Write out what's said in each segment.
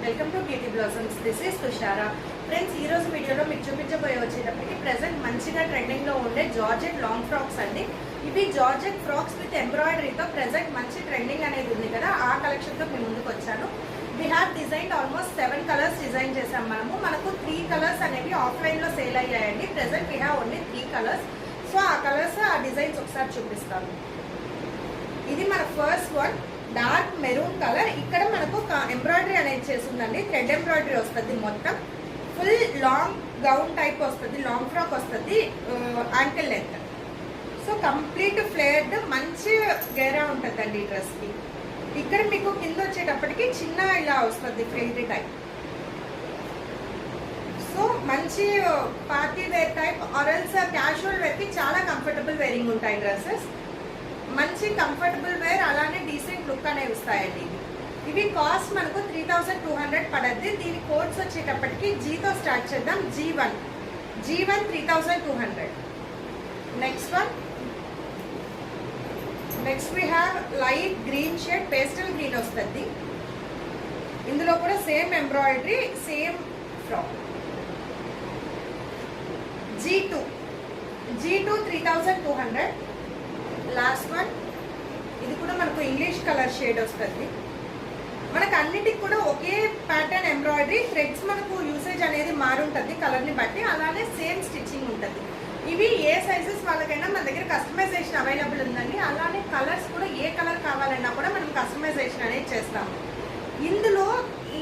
Welcome to beauty blossoms. This is Tushara. Friends, ఈ రోజు వీడియోలో మీకు చూపించబోయే వచ్చేటప్పటికి ప్రెసెంట్ మంచిగా ట్రెండింగ్ లో ఉండే జార్జెట్ లాంగ్ ఫ్రాక్స్ అండి. ఇవి జార్జెట్ ఫ్రాక్స్ విత్ ఎంబ్రాయిడరీతో ప్రెసెంట్ మంచి ట్రెండింగ్ అనేది ఉంది కదా, ఆ కలెక్షన్ తో మీ ముందుకు వచ్చాను. We have design almost 7 colours design చేసాం మనకు 3 కలర్స్ అనేవి ఆఫ్లైన్ లో సేల్ అయ్యాయండి. Present we have only 3 colours. So ఆ కలర్స్ ఆ డిజైన్స్ ఒకసారి చూపిస్తాను. ఇది మన first one, dark maroon colour. ఇక్కడ మనకు ఎంబ్రాయిడరీ అనేది చేస్తుందండి, థ్రెడ్ ఎంబ్రాయిడరీ వస్తుంది. మొత్తం ఫుల్ లాంగ్ గౌన్ టైప్ వస్తుంది, లాంగ్ ఫ్రాక్ వస్తుంది, ankle length. So complete flared మంచి గేరా ఉంటుందండి ఈ డ్రెస్కి. ఇక్కడ మీకు కింద వచ్చేటప్పటికి చిన్న ఇలా వస్తుంది ఫ్లేర్ టైప్. సో మంచి పార్టీ వేర్ టైప్ ఆర్ఎల్స్ క్యాజువల్ వేర్కి చాలా కంఫర్టబుల్ వేరింగ్ ఉంటాయి డ్రెస్సెస్. మంచి కంఫర్టబుల్ వేర్, అలానే డీసెంట్ లుక్ అనేవి వస్తాయండి. ఇవి కాస్ట్ మనకు 3200 పడద్ది. దీని కోడ్స్ వచ్చేటప్పటికి జీతో స్టార్ట్ చేద్దాం. G1 3200. Next we have light green shade, pastel green వస్తుంది. ఇందులో కూడా same embroidery, same frock. G2 3200. Last one, ఇది కూడా మనకు ఇంగ్లీష్ కలర్ షేడ్ వస్తుంది. మనకు అన్నిటికి కూడా ఒకే ప్యాటర్న్ ఎంబ్రాయిడరీ, థ్రెడ్స్ మనకు యూసేజ్ అనేది మారుంటుంది కలర్ని బట్టి, అలానే సేమ్ స్టిచ్చింగ్ ఉంటుంది. ఇవి ఏ సైజెస్ వాళ్ళకైనా మన దగ్గర కస్టమైజేషన్ అవైలబుల్ ఉందండి. అలానే కలర్స్ కూడా ఏ కలర్ కావాలన్నా కూడా మనం కస్టమైజేషన్ అనేది చేస్తాము. ఇందులో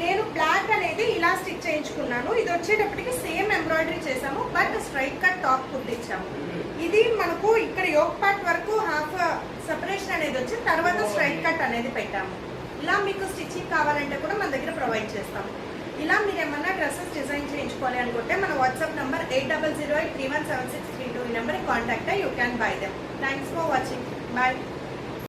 నేను బ్లాక్ అనేది ఇలా స్టిచ్ చేయించుకున్నాను. ఇది వచ్చేటప్పటికి సేమ్ ఎంబ్రాయిడరీ చేసాము, బట్ స్ట్రైట్ కట్ టాప్ కుట్టించాము. ఇది మనకు ఇక్కడ యోక్ పార్ట్ వరకు హాఫ్ సెపరేషన్ అనేది వచ్చి తర్వాత స్ట్రైట్ కట్ అనేది పెట్టాము. ఇలా మీకు స్టిచ్చింగ్ కావాలంటే కూడా మన దగ్గర ప్రొవైడ్ చేస్తాము. ఇలా మీరు ఏమన్నా డ్రెస్సెస్ డిజైన్ చేయించుకోవాలి అనుకుంటే మన వాట్సాప్ నెంబర్ 8008317632 ఈ నెంబర్కి కాంటాక్ట్ అయ్యి you can buy them. Thanks for watching. Bye.